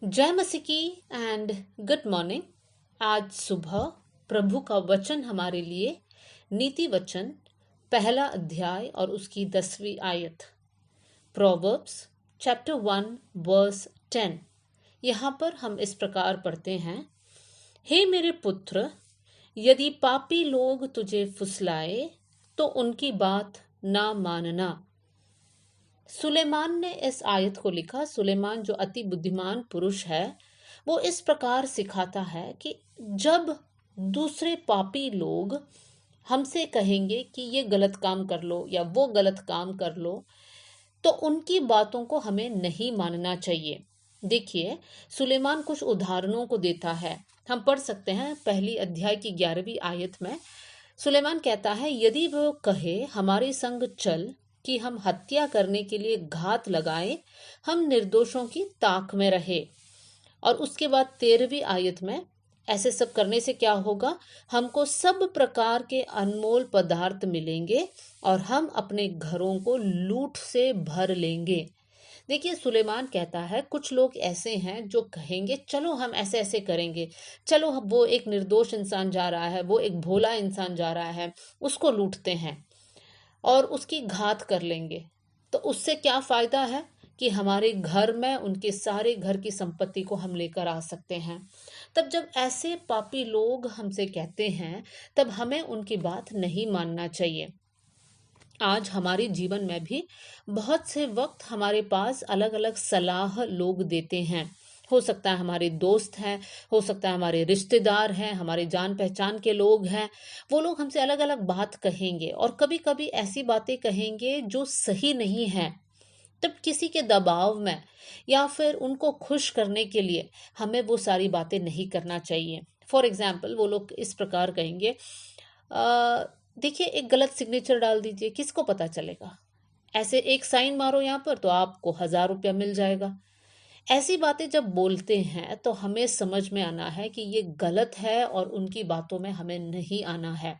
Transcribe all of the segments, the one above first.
जय मसीह की एंड गुड मॉर्निंग। आज सुबह प्रभु का वचन हमारे लिए नीति वचन पहला अध्याय और उसकी 10वीं आयत, प्रोवर्ब्स चैप्टर 1 वर्स 10। यहाँ पर हम इस प्रकार पढ़ते हैं, हे मेरे पुत्र, यदि पापी लोग तुझे फुसलाए तो उनकी बात ना मानना। सुलेमान ने इस आयत को लिखा। सुलेमान जो अति बुद्धिमान पुरुष है, वो इस प्रकार सिखाता है कि जब दूसरे पापी लोग हमसे कहेंगे कि ये गलत काम कर लो या वो गलत काम कर लो, तो उनकी बातों को हमें नहीं मानना चाहिए। देखिए, सुलेमान कुछ उदाहरणों को देता है। हम पढ़ सकते हैं पहली अध्याय की 11वीं आयत में। सुलेमान कहता है, यदि वो कहे हमारे संग चल कि हम हत्या करने के लिए घात लगाए, हम निर्दोषों की ताक में रहे। और उसके बाद 13वीं आयत में, ऐसे सब करने से क्या होगा? हमको सब प्रकार के अनमोल पदार्थ मिलेंगे और हम अपने घरों को लूट से भर लेंगे। देखिए, सुलेमान कहता है कुछ लोग ऐसे हैं जो कहेंगे चलो हम ऐसे ऐसे करेंगे, चलो वो एक निर्दोष इंसान जा रहा है, वो एक भोला इंसान जा रहा है, उसको लूटते हैं और उसकी घात कर लेंगे। तो उससे क्या फायदा है कि हमारे घर में उनके सारे घर की संपत्ति को हम लेकर आ सकते हैं। तब जब ऐसे पापी लोग हमसे कहते हैं, तब हमें उनकी बात नहीं मानना चाहिए। आज हमारे जीवन में भी बहुत से वक्त हमारे पास अलग अलग सलाह लोग देते हैं। हो सकता है हमारे दोस्त हैं, हो सकता है हमारे रिश्तेदार हैं, हमारे जान पहचान के लोग हैं। वो लोग हमसे अलग अलग बात कहेंगे और कभी कभी ऐसी बातें कहेंगे जो सही नहीं है। तब किसी के दबाव में या फिर उनको खुश करने के लिए हमें वो सारी बातें नहीं करना चाहिए। फॉर एग्जाम्पल, वो लोग इस प्रकार कहेंगे, देखिए एक गलत सिग्नेचर डाल दीजिए, किसको पता चलेगा? ऐसे एक साइन मारो यहाँ पर तो आपको 1000 रुपया मिल जाएगा। ऐसी बातें जब बोलते हैं तो हमें समझ में आना है कि ये गलत है और उनकी बातों में हमें नहीं आना है।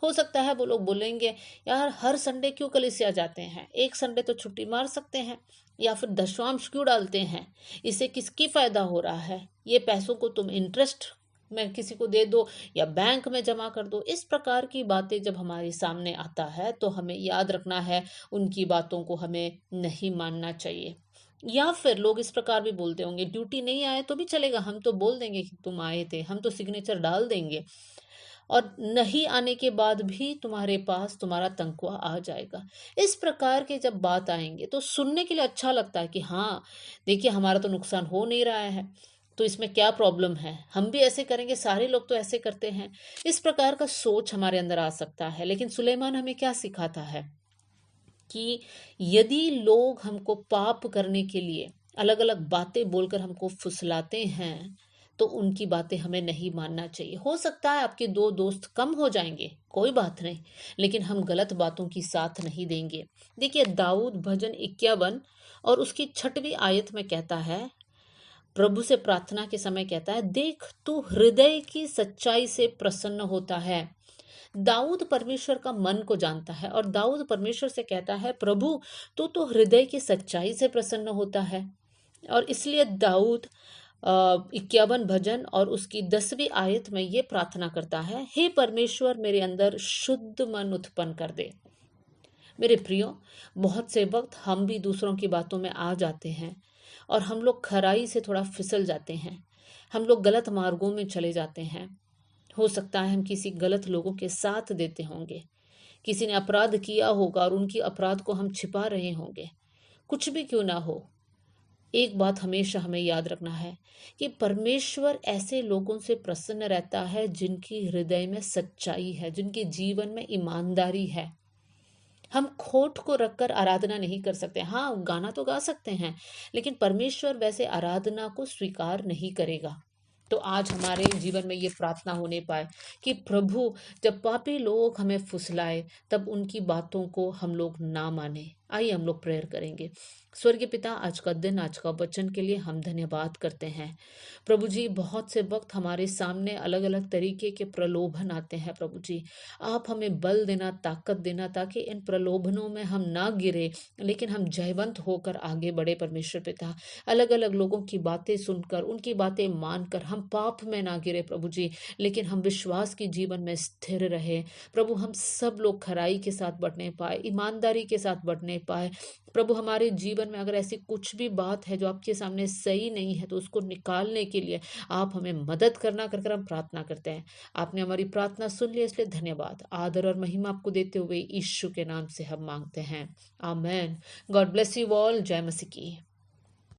हो सकता है वो लोग बोलेंगे, यार हर संडे क्यों कलीसिया जाते हैं, एक संडे तो छुट्टी मार सकते हैं, या फिर दशवांश क्यों डालते हैं, इससे किसकी फायदा हो रहा है, ये पैसों को तुम इंटरेस्ट में किसी को दे दो या बैंक में जमा कर दो। इस प्रकार की बातें जब हमारे सामने आता है तो हमें याद रखना है, उनकी बातों को हमें नहीं मानना चाहिए। या फिर लोग इस प्रकार भी बोलते होंगे, ड्यूटी नहीं आए तो भी चलेगा, हम तो बोल देंगे कि तुम आए थे, हम तो सिग्नेचर डाल देंगे, और नहीं आने के बाद भी तुम्हारे पास तुम्हारा तनख्वाह आ जाएगा। इस प्रकार के जब बात आएंगे तो सुनने के लिए अच्छा लगता है कि हाँ, देखिए हमारा तो नुकसान हो नहीं रहा है, तो इसमें क्या प्रॉब्लम है, हम भी ऐसे करेंगे, सारे लोग तो ऐसे करते हैं। इस प्रकार का सोच हमारे अंदर आ सकता है। लेकिन सुलेमान हमें क्या सिखाता है कि यदि लोग हमको पाप करने के लिए अलग अलग बातें बोलकर हमको फुसलाते हैं, तो उनकी बातें हमें नहीं मानना चाहिए। हो सकता है आपके दो दोस्त कम हो जाएंगे, कोई बात नहीं, लेकिन हम गलत बातों की साथ नहीं देंगे। देखिए, दाऊद भजन 51 और उसकी 6वीं आयत में कहता है, प्रभु से प्रार्थना के समय कहता है, देख तू हृदय की सच्चाई से प्रसन्न होता है। दाऊद परमेश्वर का मन को जानता है और दाऊद परमेश्वर से कहता है, प्रभु तू तो हृदय की सच्चाई से प्रसन्न होता है। और इसलिए दाऊद 51 भजन और उसकी 10वीं आयत में ये प्रार्थना करता है, हे परमेश्वर मेरे अंदर शुद्ध मन उत्पन्न कर दे। मेरे प्रियो, बहुत से वक्त हम भी दूसरों की बातों में आ जाते हैं और हम लोग खराई से थोड़ा फिसल जाते हैं, हम लोग गलत मार्गों में चले जाते हैं। हो सकता है हम किसी गलत लोगों के साथ देते होंगे, किसी ने अपराध किया होगा और उनकी अपराध को हम छिपा रहे होंगे। कुछ भी क्यों ना हो, एक बात हमेशा हमें याद रखना है कि परमेश्वर ऐसे लोगों से प्रसन्न रहता है जिनकी हृदय में सच्चाई है, जिनके जीवन में ईमानदारी है। हम खोट को रखकर आराधना नहीं कर सकते। हाँ, गाना तो गा सकते हैं, लेकिन परमेश्वर वैसे आराधना को स्वीकार नहीं करेगा। तो आज हमारे जीवन में ये प्रार्थना होने पाए कि प्रभु, जब पापी लोग हमें फुसलाए तब उनकी बातों को हम लोग ना माने। आइए हम लोग प्रेयर करेंगे। स्वर्गीय पिता, आज का दिन, आज का वचन के लिए हम धन्यवाद करते हैं। प्रभु जी, बहुत से वक्त हमारे सामने अलग अलग तरीके के प्रलोभन आते हैं। प्रभु जी, आप हमें बल देना, ताकत देना, ताकि इन प्रलोभनों में हम ना गिरे, लेकिन हम जयवंत होकर आगे बढ़े। परमेश्वर पिता, अलग अलग लोगों की बातें सुनकर, उनकी बातें मानकर हम पाप में ना गिरे प्रभु जी, लेकिन हम विश्वास की जीवन में स्थिर रहे। प्रभु, हम सब लोग खराई के साथ बढ़ने पाए, ईमानदारी के साथ बढ़ने पाए। प्रभु, हमारे जीवन में अगर ऐसी कुछ भी बात है जो आपके सामने सही नहीं है, तो उसको निकालने के लिए आप हमें मदद करना, कर कर हम प्रार्थना करते हैं। आपने हमारी प्रार्थना सुन ली, इसलिए धन्यवाद। आदर और महिमा आपको देते हुए यीशु के नाम से हम मांगते हैं, amen. God bless you all. जय मसीह की।